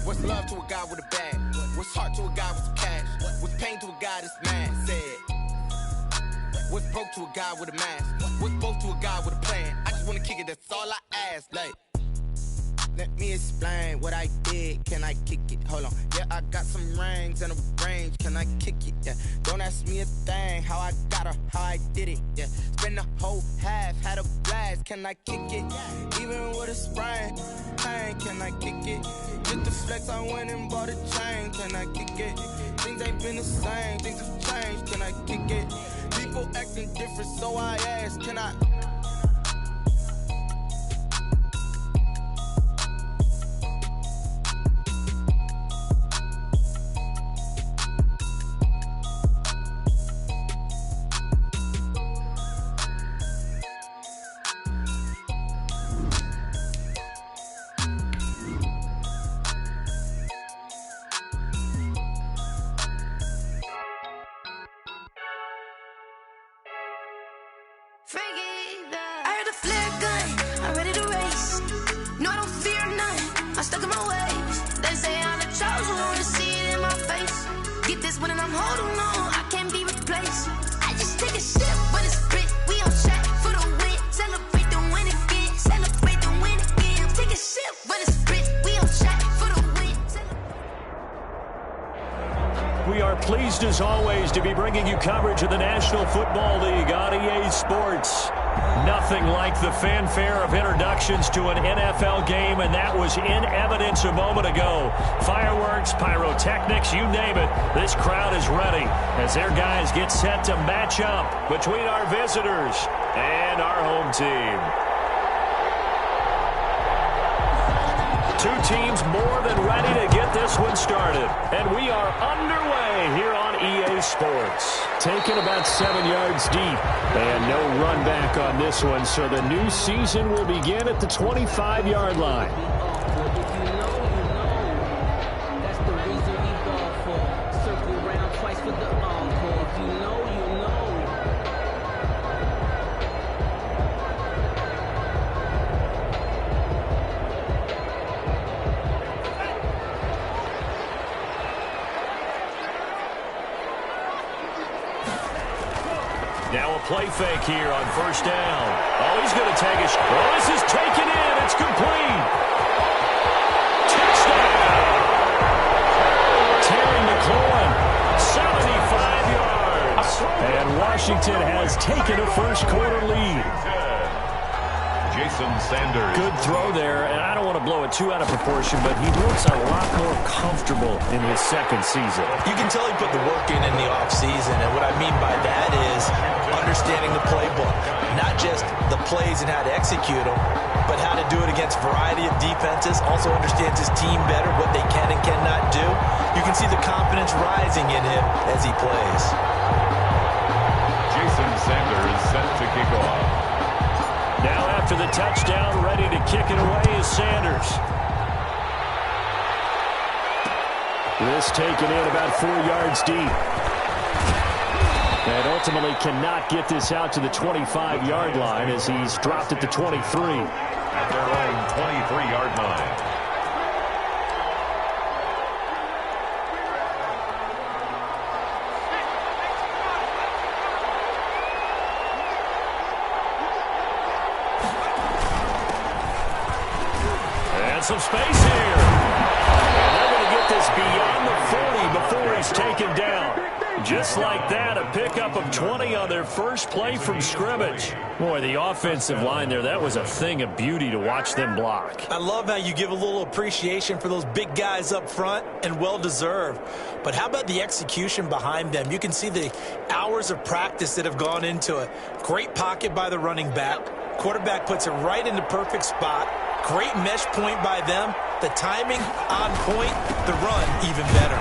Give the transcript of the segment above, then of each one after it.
What's love to a guy with a bag? What's heart to a guy with some cash? What's pain to a guy that's mad? Said. What's broke to a guy with a mask? What's both to a guy with a plan? I just wanna kick it, that's all I ask. Like, let me explain what I did. Can I kick it? Hold on. Yeah, I got some rings and a range. Can I kick it? Yeah. Don't ask me a thing. How I got her, how I did it. Yeah. Spend the whole half, had a blast. Can I kick it? Even with a sprain, pain. Can I kick it? Just the flex, I went and bought a chain. Can I kick it? Things ain't been the same. Things have changed. Can I kick it? People acting different, so I ask. Can I? I heard a flare gun, I'm ready to race. No, I don't fear nothing, I'm stuck in my ways. They say I'm the chosen one, to see it in my face. Get this one and I'm holding on, I can't be replaced. I just take a sip, but it's spit. We on track for the win. Celebrate the win again, celebrate the win again. Take a sip, but it's spit. We on track for the win. We are pleased as always to be bringing you coverage of the National Football League on EA Sports. Nothing like the fanfare of introductions to an NFL game, and that was in evidence a moment ago. Fireworks, pyrotechnics, you name it. This crowd is ready as their guys get set to match up between our visitors and our home team. Two teams more than ready to get this one started. And we are underway here on EA Sports. Taken about 7 yards deep. And no run back on this one, so the new season will begin at the 25-yard line. That's the reason we ball for. Circle around twice for the encore. If you know, you know. Now a play fake here on first down. Oh, he's going to take a shot. Oh, this is taken in. It's complete. Touchdown. Terry McLaurin, 75 yards. And Washington has taken a first quarter lead. Jason Sanders. Good throw there, and I don't want to blow it too out of proportion, but he looks a lot more comfortable in his second season. You can tell he put the work in the offseason, and what I mean by that is understanding the playbook. Not just the plays and how to execute them, but how to do it against a variety of defenses. Also understands his team better, what they can and cannot do. You can see the confidence rising in him as he plays. Jason Sanders set to kick off. Now after the touchdown, ready to kick it away is Sanders. This taken in about 4 yards deep. And ultimately cannot get this out to the 25-yard line as he's dropped at the 23. At their own 23-yard line. Some space here. And they're going to get this beyond the 40 before he's taken down. Just like that, a pickup of 20 on their first play from scrimmage. Boy, the offensive line there, that was a thing of beauty to watch them block. I love how you give a little appreciation for those big guys up front, and well-deserved. But how about the execution behind them? You can see the hours of practice that have gone into it. Great pocket by the running back. Quarterback puts it right in the perfect spot. Great mesh point by them. The timing on point. The run even better.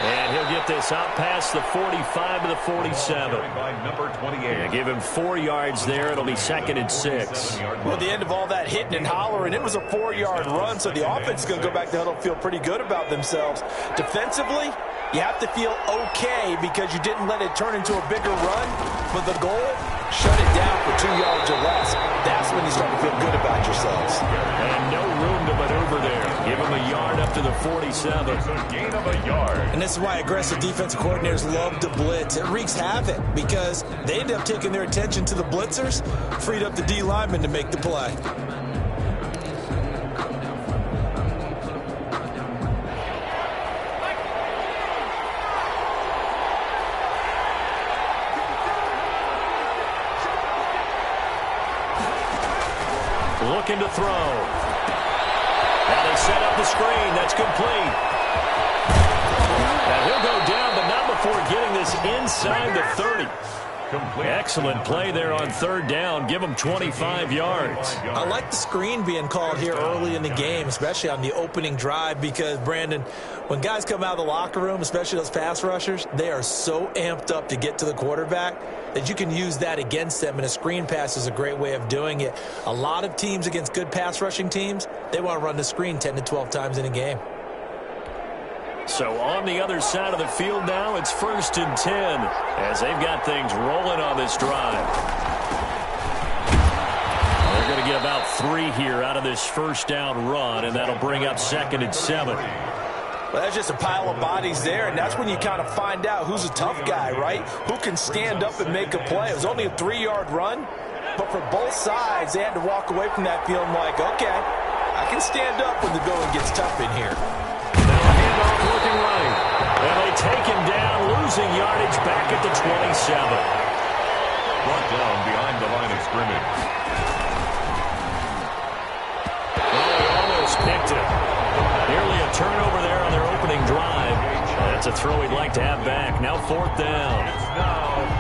And he'll get this out past the 45 to the 47. Number 28. Yeah, give him 4 yards there. It'll be 2nd and 6. Well, at the end of all that hitting and hollering, it was a 4-yard run, so the offense is going to go back to huddle, feel pretty good about themselves. Defensively, you have to feel okay because you didn't let it turn into a bigger run. But the goal, shut it down for 2 yards or less. That's when you start to feel good about yourselves. And no room to maneuver there. Give them a yard up to the 47. It's a gain of a yard. And this is why aggressive defensive coordinators love to blitz. It wreaks havoc because they end up taking their attention to the blitzers, freed up the D lineman to make the play. Looking to throw. Now they set up the screen. That's complete. Now he'll go down, but not before getting this inside the 30. Complete. Excellent play there on third down. Give them 25 yards. I like the screen being called here early in the game, especially on the opening drive, because, Brandon, when guys come out of the locker room, especially those pass rushers, they are so amped up to get to the quarterback that you can use that against them, and a screen pass is a great way of doing it. A lot of teams against good pass rushing teams, they want to run the screen 10 to 12 times in a game. So on the other side of the field now, it's 1st and 10 as they've got things rolling on this drive. They're going to get about 3 here out of this first down run, and that'll bring up 2nd and 7. Well, that's just a pile of bodies there, and that's when you kind of find out who's a tough guy, right? Who can stand up and make a play. It was only a 3-yard run, but for both sides, they had to walk away from that feeling like, okay, I can stand up when the going gets tough in here. Handoff looking right. And they take him down, losing yardage back at the 27. Brought down behind the line of scrimmage. Well, they almost picked it. Nearly a turnover there on their opening drive. That's a throw he'd like to have back. Now 4th down.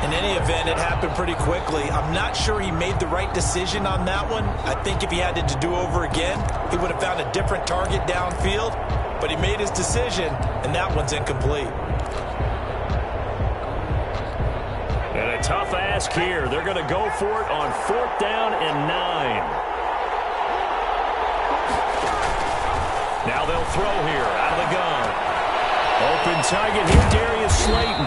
In any event, it happened pretty quickly. I'm not sure he made the right decision on that one. I think if he had it to do over again, he would have found a different target downfield. But he made his decision, and that one's incomplete. And a tough ask here. They're going to go for it on 4th down and 9. Now they'll throw here out of the gun. Open target here, Darius Slayton.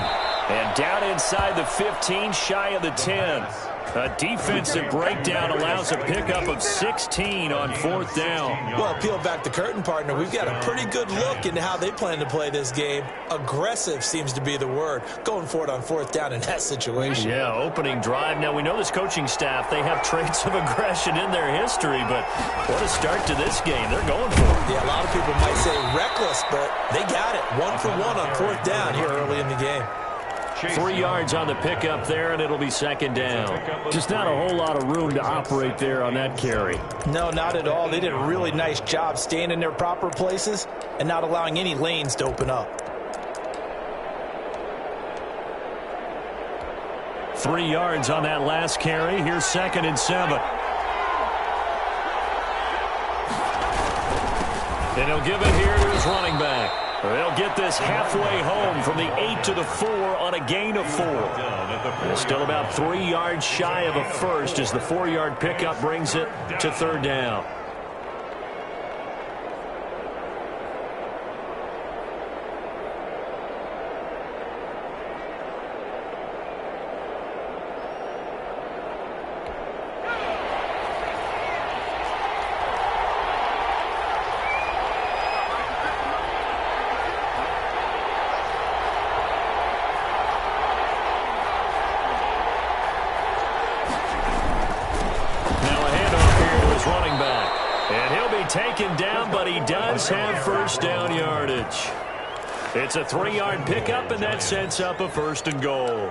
And down inside the 15, shy of the 10. A defensive breakdown allows a pickup of 16 on 4th down. Well, peel back the curtain, partner. We've got a pretty good look into how they plan to play this game. Aggressive seems to be the word. Going for it on 4th down in that situation. Yeah, opening drive. Now, we know this coaching staff, they have traits of aggression in their history, but what a start to this game. They're going for it. Yeah, a lot of people might say reckless, but they got it. 1 for 1 on 4th down here early in the game. 3 yards on the pickup there, and it'll be 2nd down. Just not a whole lot of room to operate there on that carry. No, not at all. They did a really nice job staying in their proper places and not allowing any lanes to open up. 3 yards on that last carry. Here's 2nd and 7. And he'll give it here to his running back. They'll get this halfway home from the 8 to the 4 on a gain of 4. They're still about 3 yards shy of a first as the 4-yard pickup brings it to 3rd down. Taken down, but he does have 1st down yardage. It's a 3-yard pickup, and that sets up a 1st and goal.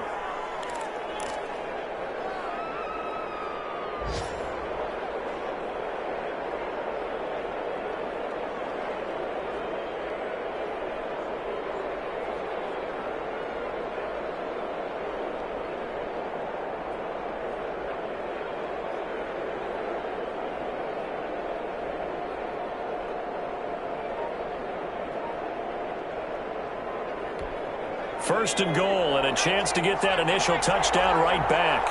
First and goal, and a chance to get that initial touchdown right back.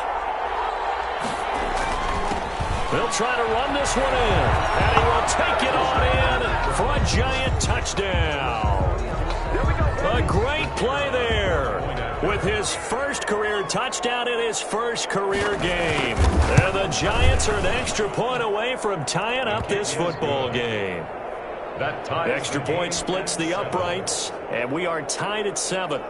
They'll try to run this one in, and he will take it on in for a giant touchdown. A great play there with his first career touchdown in his first career game. And the Giants are an extra point away from tying up this football game. The extra point splits the uprights, and we are tied at 7.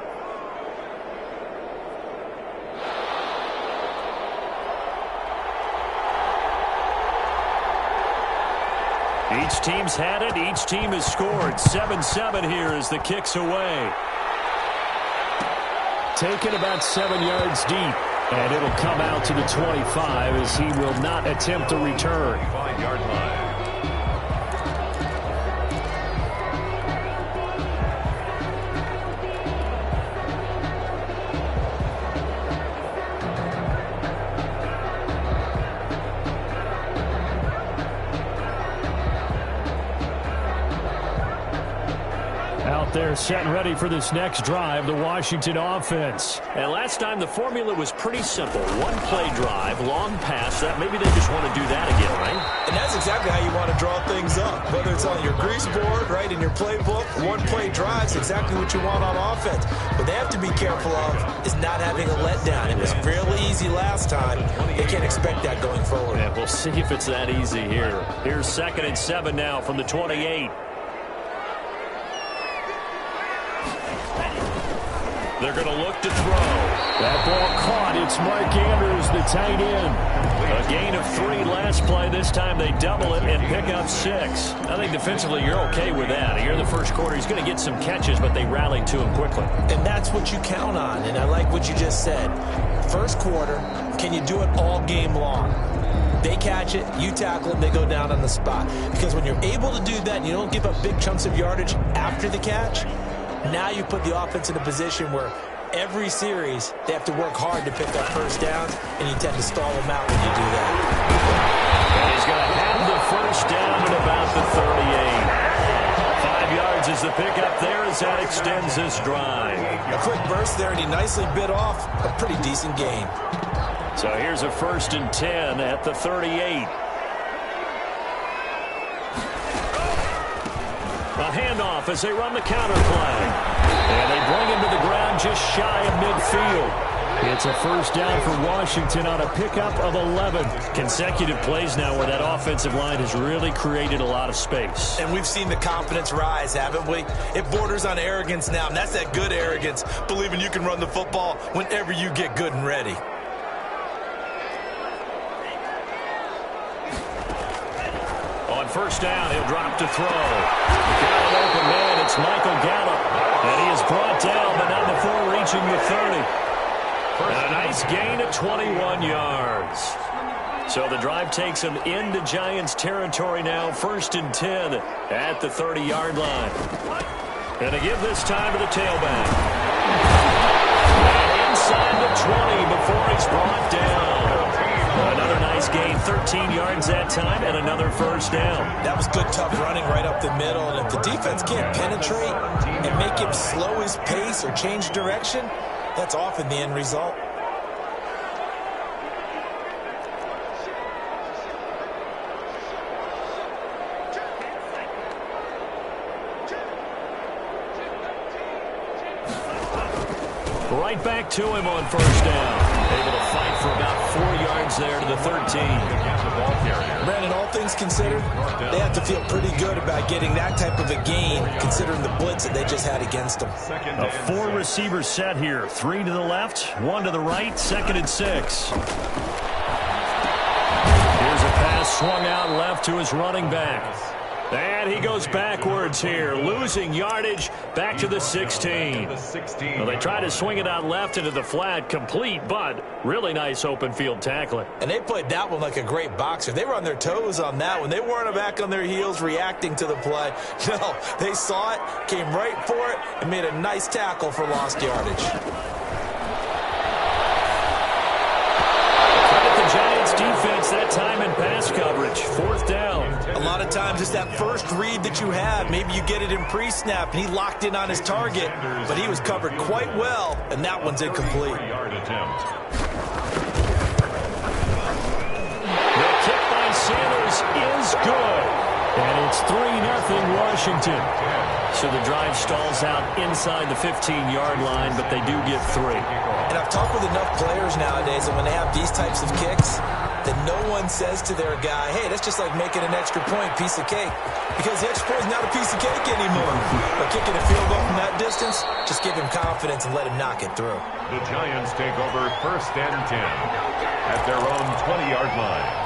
Each team's had it. Each team has scored. 7-7 here as the kick's away. Taken about 7 yards deep. And it'll come out to the 25 as he will not attempt a return. 5-yard line. They're set and ready for this next drive, the Washington offense. And last time the formula was pretty simple. One-play drive, long pass. That maybe they just want to do that again, right? And that's exactly how you want to draw things up. Whether it's on your grease board, right, in your playbook, one-play drives, exactly what you want on offense. What they have to be careful of is not having a letdown. It was fairly easy last time. They can't expect that going forward. Yeah, we'll see if it's that easy here. Here's 2nd and 7 now from the 28. They're going to look to throw. That ball caught. It's Mark Andrews, the tight end. A gain of 3 last play. This time they double it and pick up 6. I think defensively you're okay with that. Here in the first quarter, he's going to get some catches, but they rallied to him quickly. And that's what you count on, and I like what you just said. First quarter, can you do it all game long? They catch it, you tackle them, they go down on the spot. Because when you're able to do that and you don't give up big chunks of yardage after the catch, now you put the offense in a position where every series they have to work hard to pick up first downs, and you tend to stall them out when you do that. And he's going to have the first down at about the 38. 5 yards is the pickup there as that extends this drive. A quick burst there, and he nicely bit off a pretty decent gain. So here's a 1st and 10 at the 38. A handoff as they run the counter play. And they bring him to the ground just shy of midfield. It's a first down for Washington on a pickup of 11. Consecutive plays now where that offensive line has really created a lot of space. And we've seen the confidence rise, haven't we? It borders on arrogance now, and that's that good arrogance, believing you can run the football whenever you get good and ready. On first down, he'll drop to throw. Got an open man. It's Michael Gallup. And he is brought down, but not before reaching the 30. And a nice gain of 21 yards. So the drive takes him into Giants territory now. 1st and 10 at the 30-yard line. And to give this time to the tailback. And inside the 20 before he's brought down. Another nice gain, 13 yards that time, and another first down. That was good, tough running right up the middle. And if the defense can't penetrate and make him slow his pace or change direction, that's often the end result. Right back to him on first down. Able to fight for about 4 yards there to the 13. Brandon, all things considered, they have to feel pretty good about getting that type of a gain, considering the blitz that they just had against them. A 4-receiver set here. 3 to the left, 1 to the right, 2nd and 6. Here's a pass swung out left to his running back. And he goes backwards here, losing yardage back to the 16. Well, they try to swing it out left into the flat, complete, but really nice open field tackling. And they played that one like a great boxer. They were on their toes on that one. They weren't back on their heels reacting to the play. No, they saw it, came right for it, and made a nice tackle for lost yardage. The Giants defense that time in pass coverage. 4th down. A lot of times it's that first read that you have. Maybe you get it in pre-snap, and he locked in on his target, but he was covered quite well, and that one's incomplete. The kick by Sanders is good. And It's 3-0 Washington. So the drive stalls out inside the 15-yard line, but they do get 3. And I've talked with enough players nowadays that when they have these types of kicks, that no one says to their guy, hey, that's just like making an extra point, piece of cake. Because the extra point is not a piece of cake anymore. But kicking a field goal from that distance, just give him confidence and let him knock it through. The Giants take over 1st and 10 at their own 20-yard line.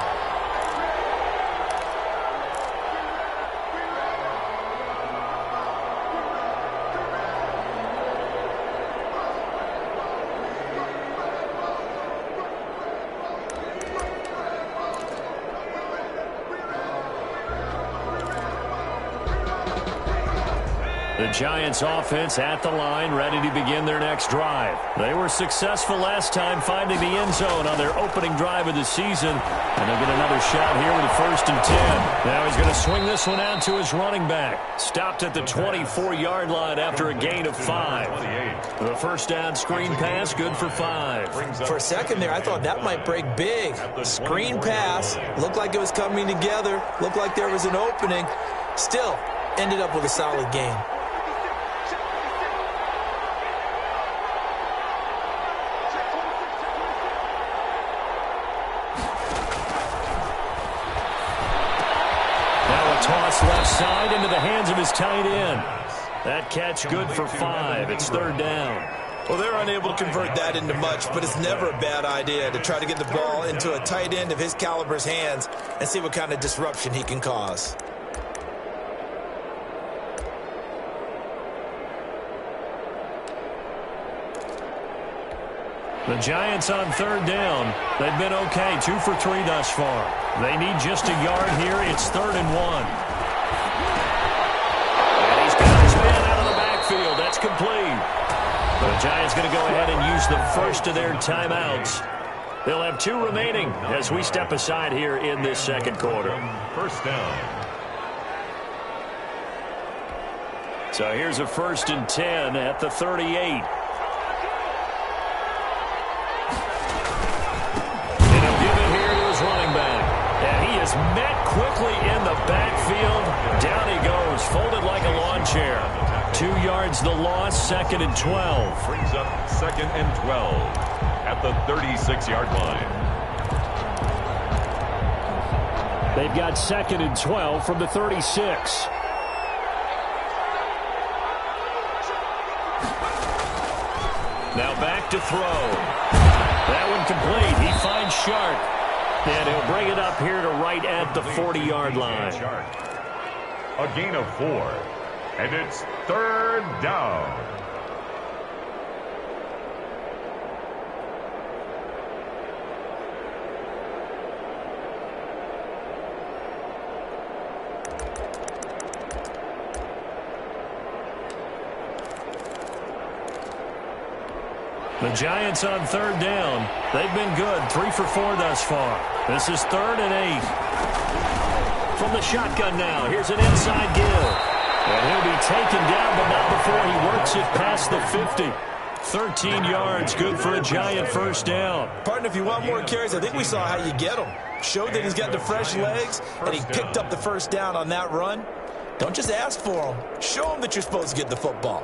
The Giants offense at the line, ready to begin their next drive. They were successful last time finding the end zone on their opening drive of the season. And they'll get another shot here with a 1st and 10. Now he's going to swing this one out to his running back. Stopped at the 24-yard line after a gain of 5. The first down screen pass, good for 5. For a second there, I thought that might break big. Screen pass, looked like it was coming together, looked like there was an opening. Still, ended up with a solid gain. Toss left side into the hands of his tight end. That catch good for 5. It's 3rd down. Well, they're unable to convert that into much, but it's never a bad idea to try to get the ball into a tight end of his caliber's hands and see what kind of disruption he can cause. The Giants on 3rd down. They've been okay, 2 for 3 thus far. They need just a yard here. It's 3rd and 1. And he's got his man out of the backfield. That's complete. The Giants going to go ahead and use the first of their timeouts. They'll have 2 remaining as we step aside here in this second quarter. 1st down. So here's a 1st and 10 at the 38. Running back. And he is met quickly in the backfield. Down he goes, folded like a lawn chair. 2 yards the loss, 2nd and 12. Brings up 2nd and 12 at the 36-yard line. They've got 2nd and 12 from the 36. Now back to throw. That one complete. He finds Sharp. And he'll bring it up here to right at the 40-yard line. A gain of 4. And it's 3rd down. The Giants on 3rd down. They've been good, 3 for 4 thus far. This is 3rd and 8. From the shotgun now, here's an inside give. And he'll be taken down, but not before he works it past the 50. 13 yards, good for a Giant 1st down. Partner, if you want more carries, I think we saw how you get him. Showed that he's got the fresh legs, and he picked up the 1st down on that run. Don't just ask for him. Show him that you're supposed to get the football.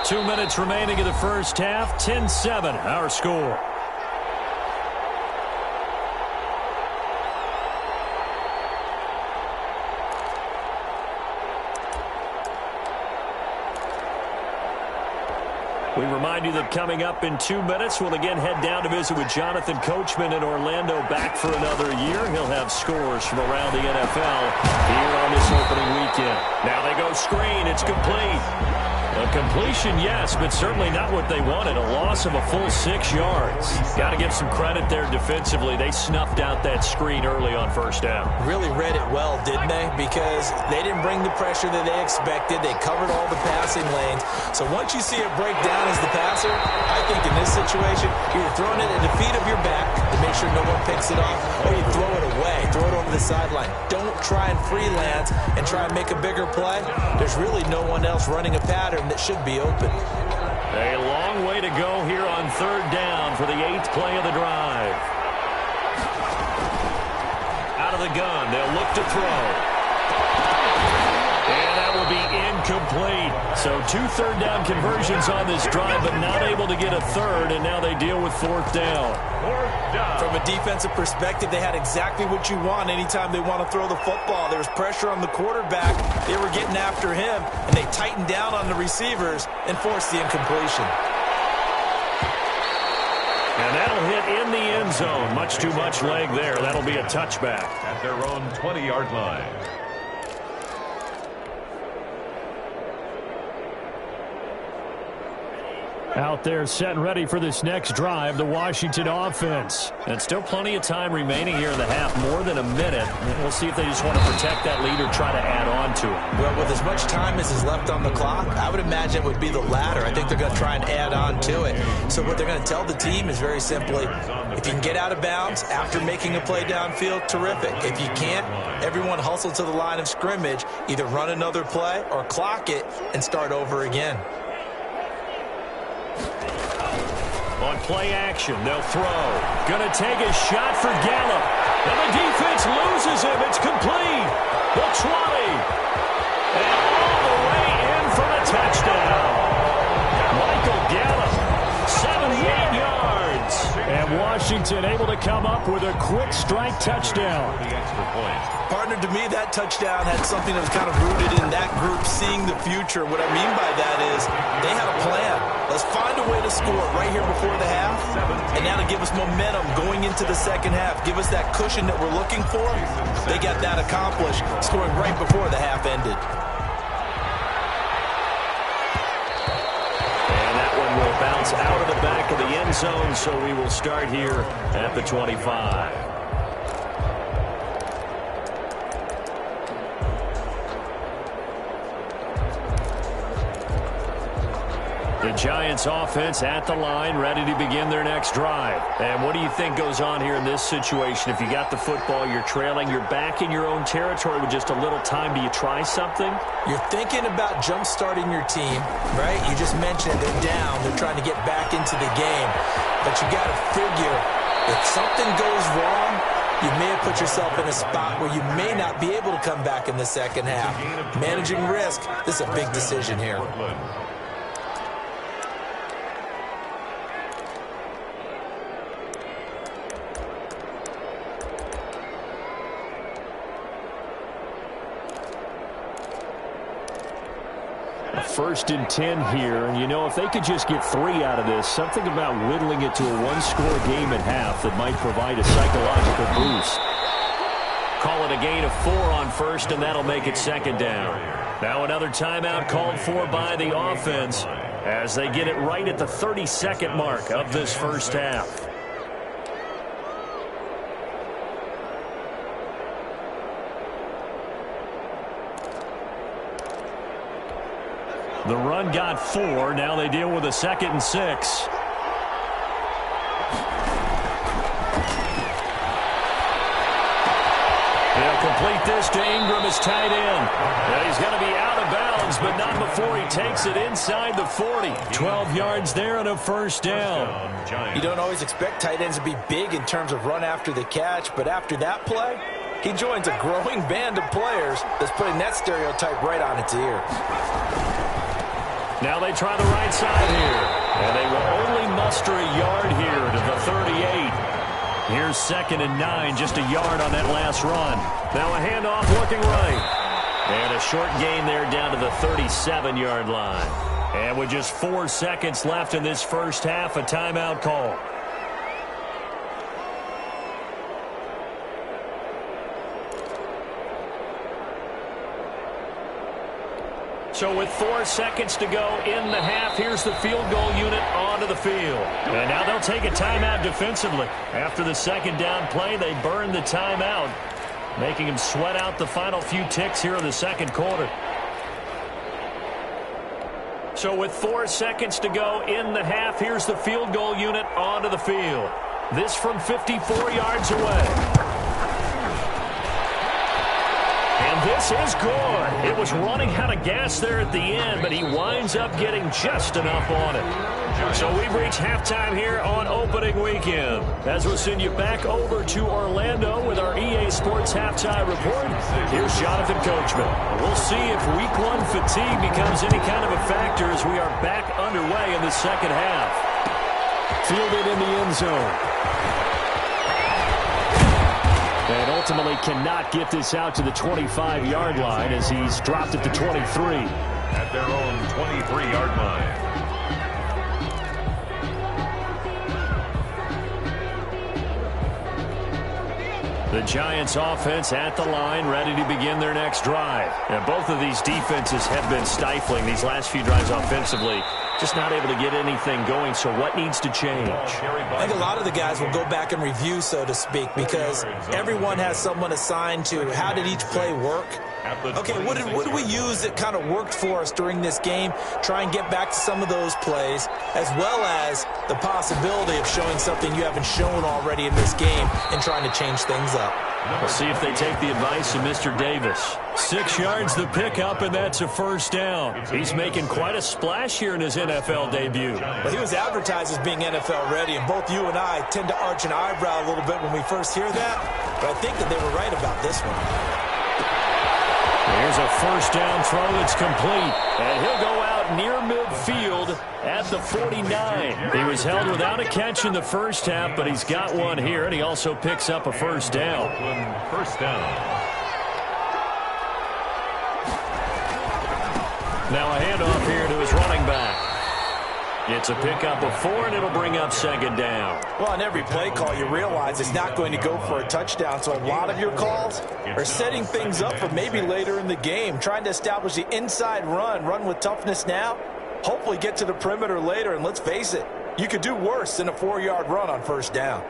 Two minutes remaining in the first half. 10-7, our score. We remind you that coming up in 2 minutes, we'll again head down to visit with Jonathan Coachman in Orlando, back for another year. He'll have scores from around the NFL here on this opening weekend. Now they go screen. It's complete. A completion, yes, but certainly not what they wanted. A loss of a full 6 yards. Got to give some credit there defensively. They snuffed out that screen early on 1st down. Really read it well, didn't they? Because they didn't bring the pressure that they expected. They covered all the passing lanes. So once you see it break down as the passer, I think in this situation, you're throwing it at the feet of your back to make sure no one picks it off, or you throw it away, throw it over the sideline. Don't try and freelance and try and make a bigger play. There's really no one else running a pattern that should be open. A long way to go here on 3rd down for the 8th play of the drive. gun. They'll look to throw. And that will be incomplete. So 2 third-down conversions on this drive, but not able to get a third, and now they deal with 4th down. From a defensive perspective, they had exactly what you want anytime they want to throw the football. There was pressure on the quarterback. They were getting after him, and they tightened down on the receivers and forced the incompletion. And that'll hit in the end zone. Much too much leg there. That'll be a touchback. At their own 20-yard line. Out there set and ready for this next drive, the Washington offense. And still plenty of time remaining here in the half, more than a minute. We'll see if they just want to protect that lead or try to add on to it. Well, with as much time as is left on the clock, I would imagine it would be the latter. I think they're going to try and add on to it. So what they're going to tell the team is very simply, if you can get out of bounds after making a play downfield, terrific. If you can't, everyone hustle to the line of scrimmage, either run another play or clock it and start over again. On play action, they'll throw. Gonna take a shot for Gallup. And the defense loses him. It's complete. The 20. And all the way in for the touchdown. Michael Gallup, 78 yards. And Washington able to come up with a quick strike touchdown. The extra point. Partner, to me, that touchdown had something that was kind of rooted in that group seeing the future. What I mean by that is they had a plan. Let's find a way to score right here before the half, and that'll give us momentum going into the second half. Give us that cushion that we're looking for. They got that accomplished, scoring right before the half ended. And that one will bounce out of the back of the end zone, so we will start here at the 25. The Giants offense at the line, ready to begin their next drive. And what do you think goes on here in this situation? If you got the football, you're trailing, you're back in your own territory with just a little time. Do you try something? You're thinking about jump-starting your team, right? You just mentioned they're down. They're trying to get back into the game. But you got to figure, if something goes wrong, you may have put yourself in a spot where you may not be able to come back in the second half. Managing risk, this is a big decision here. First and 10 here, and you know, if they could just get 3 out of this, something about whittling it to a one-score game at half that might provide a psychological boost. Call it a gain of 4 on first, and that'll make it second down. Now another timeout called for by the offense as they get it right at the 32nd mark of this first half. The run got 4. Now they deal with a 2nd and 6. They'll complete this to Ingram as tight end. Now he's going to be out of bounds, but not before he takes it inside the 40. 12 yards there and a first down. You don't always expect tight ends to be big in terms of run after the catch, but after that play, he joins a growing band of players that's putting that stereotype right on its ear. Now they try the right side here. And they will only muster a yard here to the 38. Here's 2nd and 9, just a yard on that last run. Now a handoff looking right. And a short gain there down to the 37-yard line. And with just 4 seconds left in this first half, a timeout call. So with 4 seconds to go in the half, here's the field goal unit onto the field. And now they'll take a timeout defensively. After the second down play, they burn the timeout, making them sweat out the final few ticks here in the second quarter. So with 4 seconds to go in the half, here's the field goal unit onto the field. This from 54 yards away. And this is good. It was running out of gas there at the end, but he winds up getting just enough on it. So we've reached halftime here on opening weekend. As we'll send you back over to Orlando with our EA Sports halftime report, here's Jonathan Coachman. We'll see if week one fatigue becomes any kind of a factor as we are back underway in the second half. Fielded in the end zone. And ultimately cannot get this out to the 25-yard line as he's dropped at the 23. At their own 23-yard line. The Giants offense at the line, ready to begin their next drive. And both of these defenses have been stifling these last few drives offensively. Just not able to get anything going, so what needs to change? I think a lot of the guys will go back and review, so to speak, because everyone has someone assigned to how did each play work. Okay, what did we use that kind of worked for us during this game? Try and get back to some of those plays, as well as the possibility of showing something you haven't shown already in this game and trying to change things up. We'll see if they take the advice of Mr. Davis. 6 yards the pickup, and that's a first down. He's making quite a splash here in his NFL debut. Well, he was advertised as being NFL ready, and both you and I tend to arch an eyebrow a little bit when we first hear that, but I think that they were right about this one. Here's a first down throw that's complete, and he'll go out near midfield at the 49. He was held without a catch in the first half, but he's got one here, and he also picks up a first down. First down. Now a handoff here to his running back. It's a pickup of 4, and it'll bring up second down. Well, on every play call, you realize it's not going to go for a touchdown, so a lot of your calls are setting things up for maybe later in the game, trying to establish the inside run with toughness now, hopefully get to the perimeter later, and let's face it, you could do worse than a 4-yard run on first down.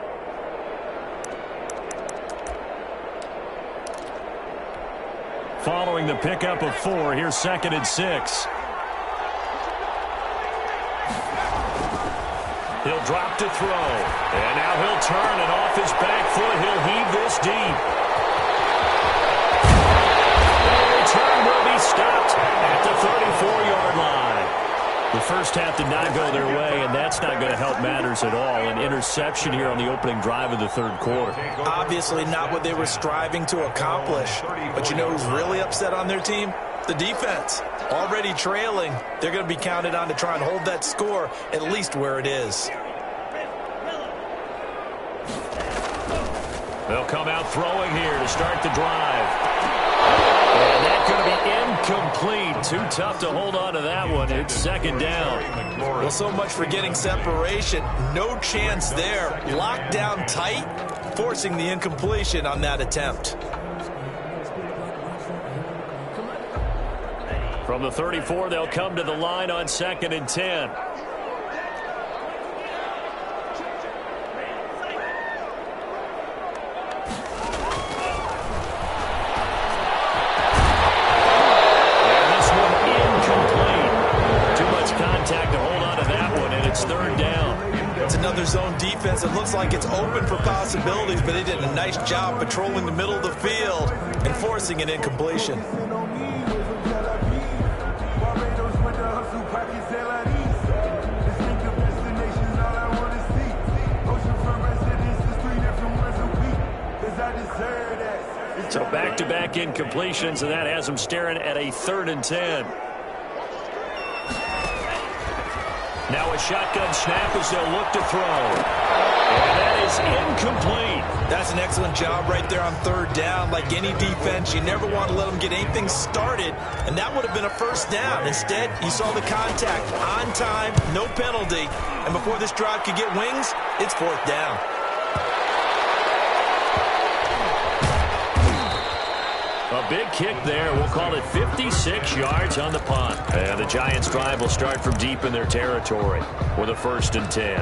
Following the pickup of 4, here's 2nd and 6. He'll drop to throw. And now he'll turn, and off his back foot, he'll heave this deep. The return will be stopped at the 34-yard line. The first half did not go their way, and that's not going to help matters at all. An interception here on the opening drive of the third quarter. Obviously not what they were striving to accomplish. But you know who's really upset on their team? The defense. Already trailing, they're going to be counted on to try and hold that score at least where it is. They'll come out throwing here to start the drive. And that's going to be incomplete. Too tough to hold on to that one. It's second down. Well, so much for getting separation. No chance there. Locked down tight, forcing the incompletion on that attempt. From the 34, they'll come to the line on 2nd and 10. And this one incomplete. Too much contact to hold on to that one, and it's third down. It's another zone defense. It looks like it's open for possibilities, but they did a nice job patrolling the middle of the field and forcing an incompletion. So back-to-back incompletions, and that has them staring at a 3rd and 10. Now a shotgun snap as they'll look to throw. And that is incomplete. That's an excellent job right there on 3rd down. Like any defense, you never want to let them get anything started, and that would have been a first down. Instead, you saw the contact on time, no penalty, and before this drive could get wings, it's 4th down. A big kick there. We'll call it 56 yards on the punt. And the Giants' drive will start from deep in their territory with a 1st and 10.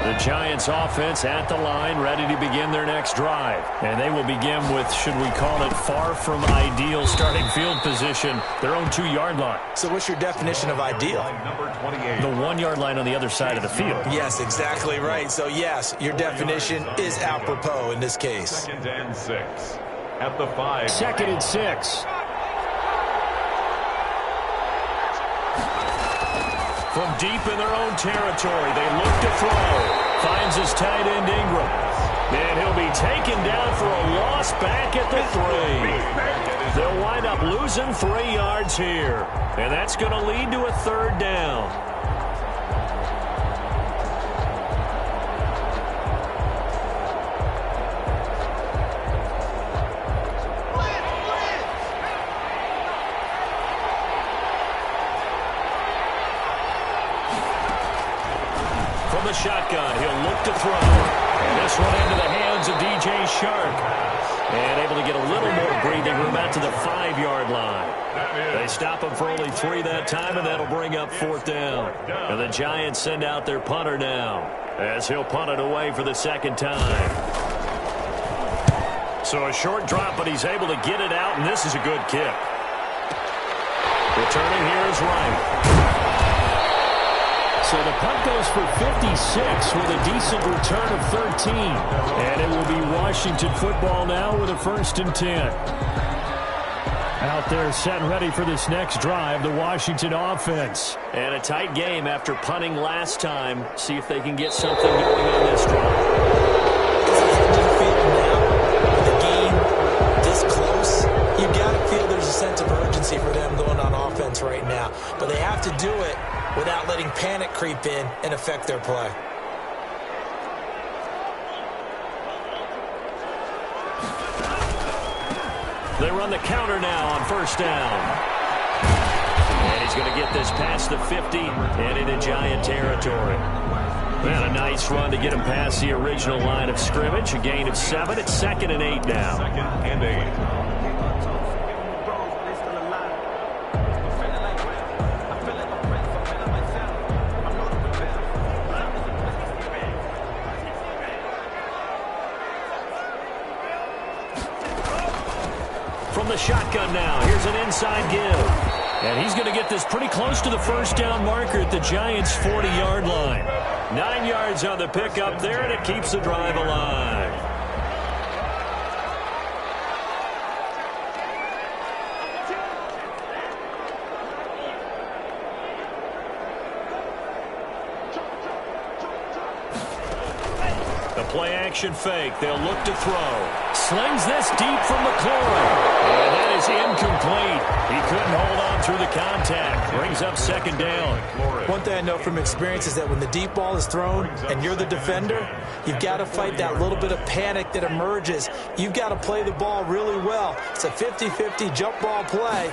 The Giants offense at the line, ready to begin their next drive. And they will begin with, should we call it, far from ideal starting field position, their own 2-yard line. So what's your definition of ideal? Number 28. The 1-yard line on the other side of the field. Yes, exactly right. So, yes, your definition is apropos in this case. 2nd and 6. At the 5. 2nd and 6. From deep in their own territory, they look to throw. Finds his tight end Ingram. And he'll be taken down for a loss back at the 3. They'll wind up losing 3 yards here. And that's going to lead to a 3rd down. From the shotgun, he'll look to throw. And this one into the hands of DJ Shark. And able to get a little more breathing room out to the 5-yard line. They stop him for only 3 that time, and that'll bring up 4th down. And the Giants send out their punter now, as he'll punt it away for the 2nd time. So a short drop, but he's able to get it out, and this is a good kick. Returning here is Wright. So the punt goes for 56 with a decent return of 13. And it will be Washington football now with a 1st and 10. Out there set and ready for this next drive, the Washington offense. And a tight game after punting last time. See if they can get something going on this drive. With the game this close, you've got to feel there's a sense of urgency for them going on offense right now. But they have to do it without letting panic creep in and affect their play. They run the counter now on 1st down. And he's going to get this past the 50 and into Giant territory. And a nice run to get him past the original line of scrimmage. A gain of 7. It's 2nd and 8 now. 2nd and 8. From the shotgun now, here's an inside give. And he's going to get this pretty close to the 1st down marker at the Giants' 40-yard line. 9 yards on the pickup there, and it keeps the drive alive. The play-action fake. They'll look to throw. Slings this deep from McLaurin. And that is incomplete. He couldn't hold on through the contact. Brings up 2nd down. One thing I know from experience is that when the deep ball is thrown and you're the defender, you've got to fight that little bit of panic that emerges. You've got to play the ball really well. It's a 50-50 jump ball play.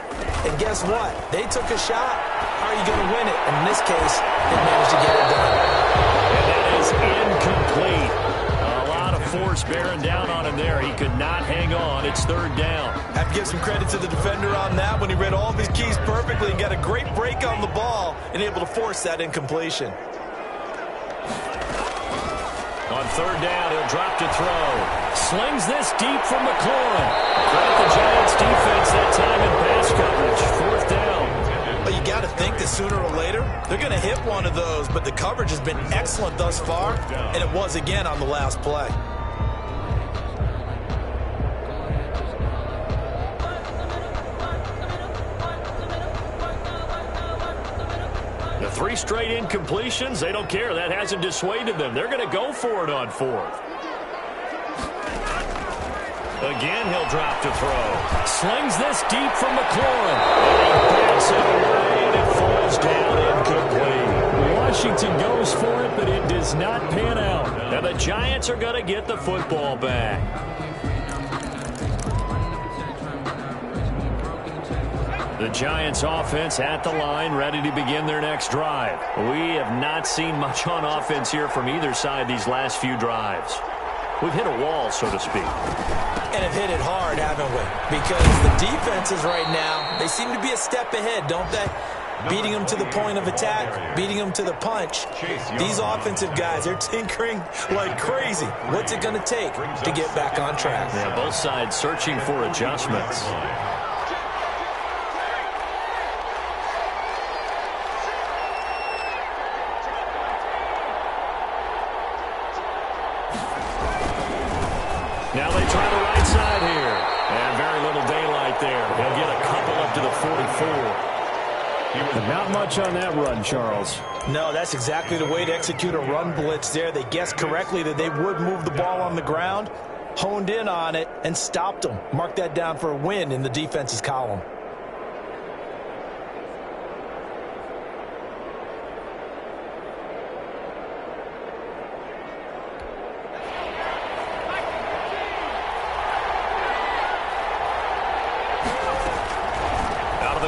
And guess what? They took a shot. How are you going to win it? And in this case, they managed to get it done. And that is incomplete. A lot of force bearing down on him there. He could not hang on. It's 3rd down. I have to give some credit to the defender on that when he read all of his keys perfectly and got a great break on the ball and able to force that incompletion. On 3rd down, he'll drop to throw. Slings this deep from McLaurin. Credit the Giants defense that time in pass coverage. 4th down. But you got to think that sooner or later, they're going to hit one of those. But the coverage has been excellent thus far, and it was again on the last play. The 3 straight incompletions, they don't care. That hasn't dissuaded them. They're going to go for it on 4th. Again, he'll drop to throw. Slings this deep from McLaurin. Backs it away, and it falls down incomplete. Washington goes for it, but it does not pan out. And the Giants are going to get the football back. The Giants offense at the line, ready to begin their next drive. We have not seen much on offense here from either side these last few drives. We've hit a wall, so to speak. And have hit it hard, haven't we? Because the defenses right now, they seem to be a step ahead, don't they? beating them to the point of attack, beating them to the punch. These offensive guys, they're tinkering like crazy. What's it going to take to get back on track? Yeah, both sides searching for adjustments. Now they try the right side here. And very little daylight there. They'll get a couple up to the 44. Not much on that run, Charles. No, that's exactly the way to execute a run blitz there. They guessed correctly that they would move the ball on the ground, honed in on it, and stopped them. Mark that down for a win in the defense's column.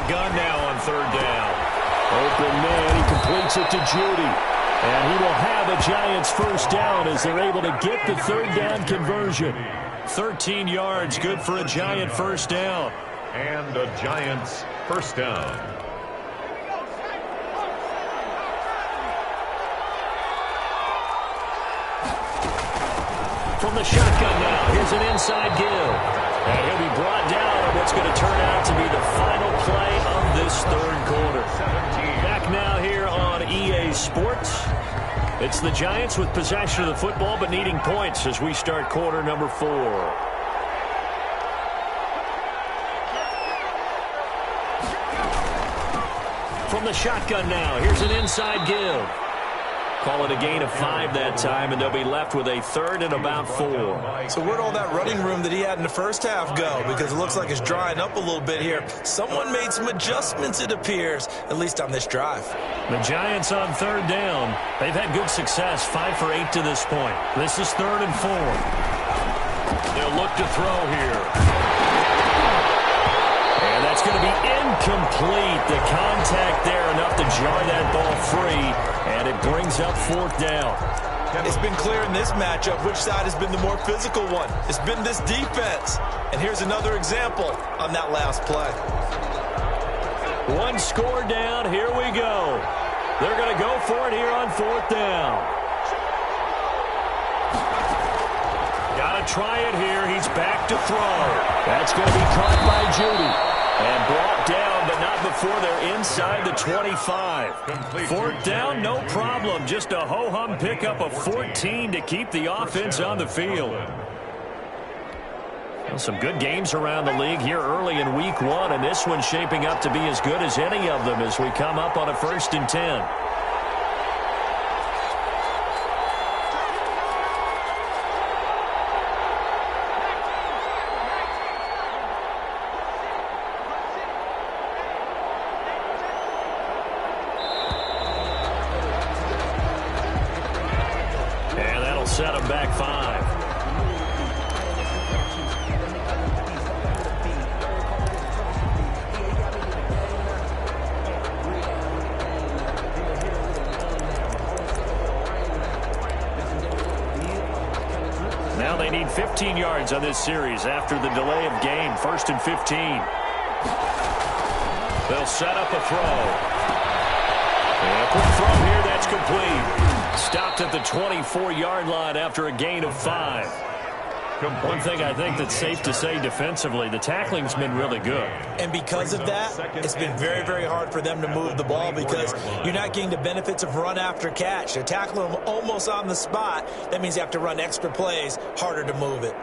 Gun now on third down. Open man, he completes it to Judy. And he will have a Giants first down as they're able to get the third down conversion. 13 yards, good for a Giant first down. And a Giants first down. From the shotgun now, here's an inside give. And he'll be brought down on what's going to turn out to be the final play of this third quarter. Back now here on EA Sports. It's the Giants with possession of the football but needing points as we start quarter number 4. From the shotgun now, here's an inside give. Call it a gain of 5 that time, and they'll be left with a third and about 4. So where'd all that running room that he had in the first half go? Because it looks like it's drying up a little bit here. Someone made some adjustments, it appears, at least on this drive. The Giants on third down. They've had good success, 5 for 8 to this point. This is 3rd and 4. They'll look to throw here. And that's going to be incomplete. The contact there enough to jar that ball free, and it brings up 4th down. It's been clear in this matchup which side has been the more physical one. It's been this defense. And here's another example on that last play. One score down. Here we go. They're going to go for it here on 4th down. Got to try it here. He's back to throw. That's going to be caught by Judy. And brought down, but not before they're inside the 25. 4th down, no problem. Just a ho-hum pickup of 14 to keep the offense on the field. Well, some good games around the league here early in week 1, and this one's shaping up to be as good as any of them as we come up on a 1st and 10. Set him back 5. Now they need 15 yards on this series after the delay of game. 1st and 15. They'll set up a throw. And a quick throw here, that's complete. Stopped at the 24-yard line after a gain of 5. One thing I think that's safe to say defensively, the tackling's been really good. And because of that, it's been very, very hard for them to move the ball because you're not getting the benefits of run after catch. They're tackling them almost on the spot. That means you have to run extra plays, harder to move it.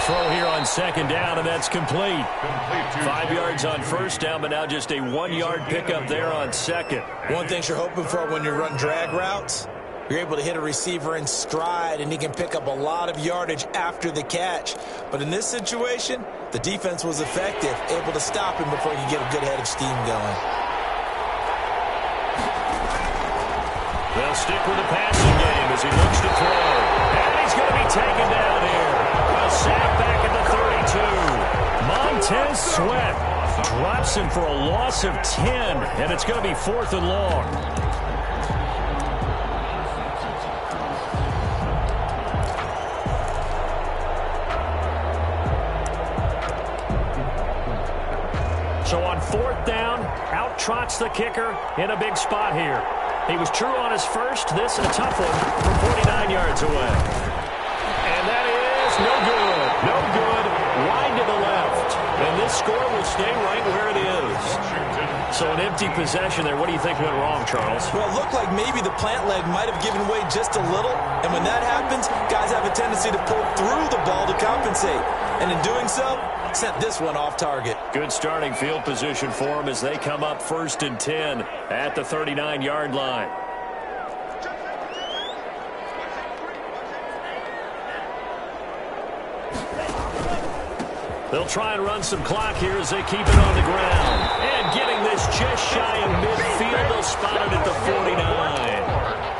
Throw here on 2nd down, and that's complete. 5 yards on 1st down, but now just a 1-yard pickup there on 2nd. One thing you're hoping for when you run drag routes, you're able to hit a receiver in stride, and he can pick up a lot of yardage after the catch. But in this situation, the defense was effective, able to stop him before he could get a good head of steam going. They'll stick with the passing game as he looks to throw. And he's going to be taken down here. A sack back at the 32. Montez Sweat drops him for a loss of 10, and it's going to be 4th and long. So on 4th down, out trots the kicker in a big spot here. He was true on his first. This a tough one from 49 yards away. And that is no good. No good. Wide to the left. And this score will stay right where it is. So an empty possession there. What do you think went wrong, Charles? Well, it looked like maybe the plant leg might have given way just a little. And when that happens, guys have a tendency to pull through the ball to compensate. And in doing so, sent this one off target. Good starting field position for them as they come up 1st and 10 at the 39-yard line. They'll try and run some clock here as they keep it on the ground. And getting this just shy of midfield, they'll spot it at the 49.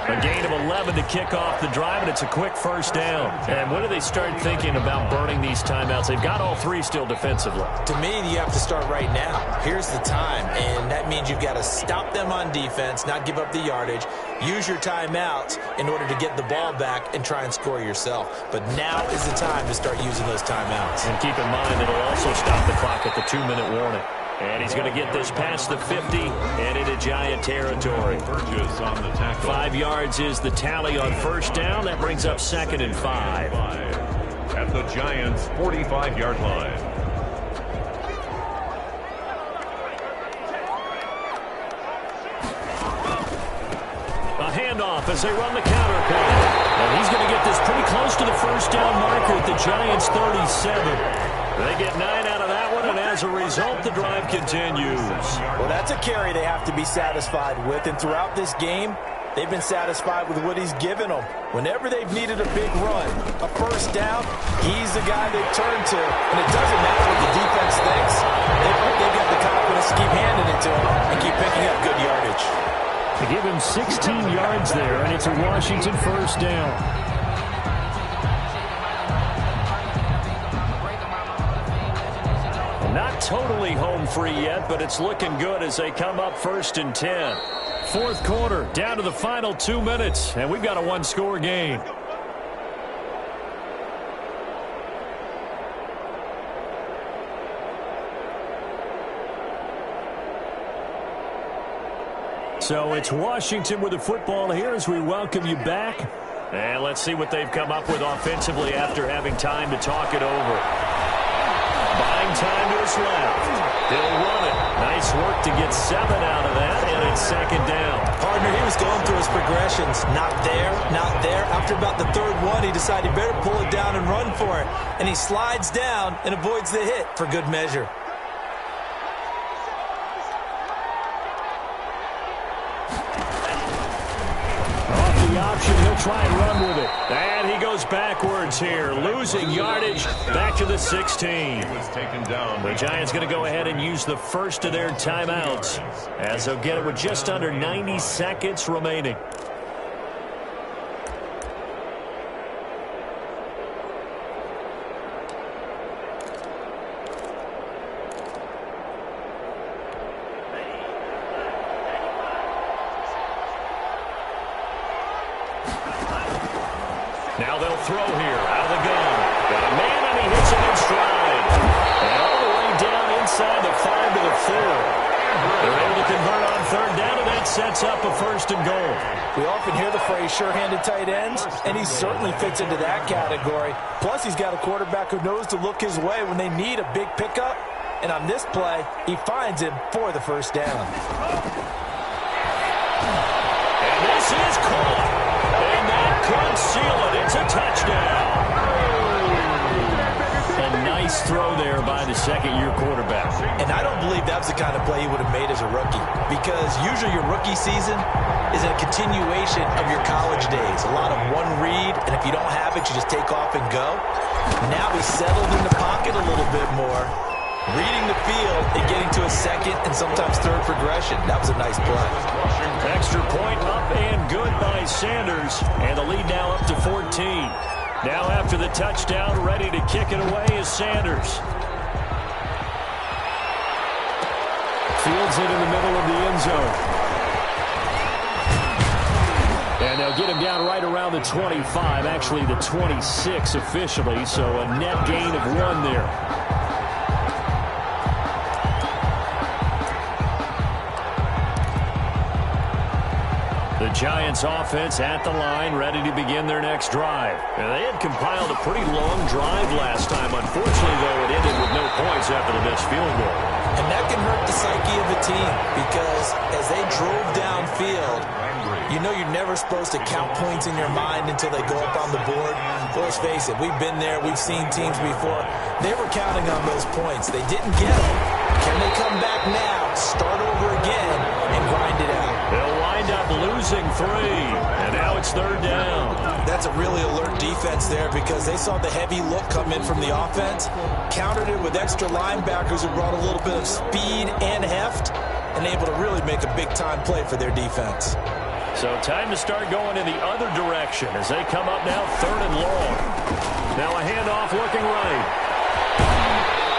A gain of 11 to kick off the drive, and it's a quick 1st down. And when do they start thinking about burning these timeouts? They've got all 3 still defensively. To me, you have to start right now. Here's the time, and that means you've got to stop them on defense, not give up the yardage, use your timeouts in order to get the ball back and try and score yourself. But now is the time to start using those timeouts. And keep in mind, it'll also stop the clock at the 2-minute warning. And he's going to get this past the 50 and into Giant territory. 5 yards is the tally on 1st down. That brings up 2nd and 5. At the Giants' 45-yard line. A handoff as they run the counter play. And he's going to get this pretty close to the 1st down marker at the Giants' 37. They get 9 out of that one, and as a result, the drive continues. Well, that's a carry they have to be satisfied with, and throughout this game, they've been satisfied with what he's given them. Whenever they've needed a big run, a 1st down, he's the guy they turn to, and it doesn't matter what the defense thinks. They've got the confidence to keep handing it to him and keep picking up good yardage. They give him 16 yards there, and it's a Washington 1st down. Not totally home free yet, but it's looking good as they come up 1st and 10. 4th quarter, down to the final 2 minutes, and we've got a 1-score game. So it's Washington with the football here as we welcome you back. And let's see what they've come up with offensively after having time to talk it over. Buying time to his left. He'll run it. Nice work to get 7 out of that, and it's 2nd down. Partner, he was going through his progressions. Not there, not there. After about the 3rd one, he decided he better pull it down and run for it. And he slides down and avoids the hit for good measure. Option, he'll try and run with it. And he goes backwards here, losing yardage back to the 16. The Giants going to go ahead and use the first of their timeouts as they'll get it with just under 90 seconds remaining. Now they'll throw here out of the gun. Got a man, and he hits it in stride. And all the way down inside the 5 to the 4. They're able to convert on 3rd down, and that sets up a 1st and goal. We often hear the phrase sure-handed tight ends, and he certainly fits into that category. Plus, he's got a quarterback who knows to look his way when they need a big pickup. And on this play, he finds him for the 1st down. And this is caught. And that could seal it. It's a touchdown. A nice throw there by the 2nd-year quarterback. And I don't believe that's the kind of play he would have made as a rookie, because usually your rookie season is a continuation of your college days. A lot of one read, and if you don't have it, you just take off and go. Now he's settled in the pocket a little bit more, Reading the field and getting to a second and sometimes third progression. That was a nice play. Extra point up and good by Sanders. And the lead now up to 14. Now after the touchdown, ready to kick it away is Sanders. Fields it in the middle of the end zone. And they'll get him down right around the 25, actually the 26 officially, so a net gain of 1 there. The Giants offense at the line, ready to begin their next drive. And they had compiled a pretty long drive last time. Unfortunately, though, it ended with no points after the missed field goal. And that can hurt the psyche of a team because as they drove downfield, you know you're never supposed to count points in your mind until they go up on the board. Well, let's face it, we've been there. We've seen teams before. They were counting on those points. They didn't get them. Can they come back now, start over again, and grind it out? They'll wind up losing 3, and now it's 3rd down. That's a really alert defense there because they saw the heavy look come in from the offense, countered it with extra linebackers who brought a little bit of speed and heft, and able to really make a big-time play for their defense. So time to start going in the other direction as they come up now 3rd and long. Now a handoff looking right.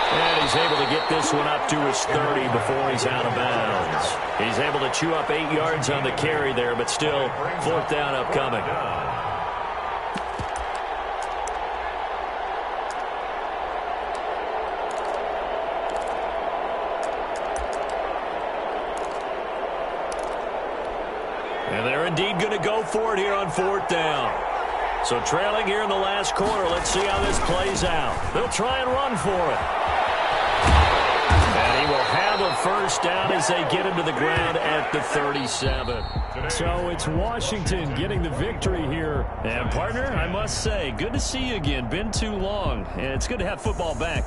And he's able to get this one up to his 30 before he's out of bounds. He's able to chew up 8 yards on the carry there, but still 4th down upcoming. And they're indeed going to go for it here on 4th down. So trailing here in the last quarter, let's see how this plays out. They'll try and run for it. And he will have a 1st down as they get him to the ground at the 37. So it's Washington getting the victory here. And partner, I must say, good to see you again. Been too long. And it's good to have football back.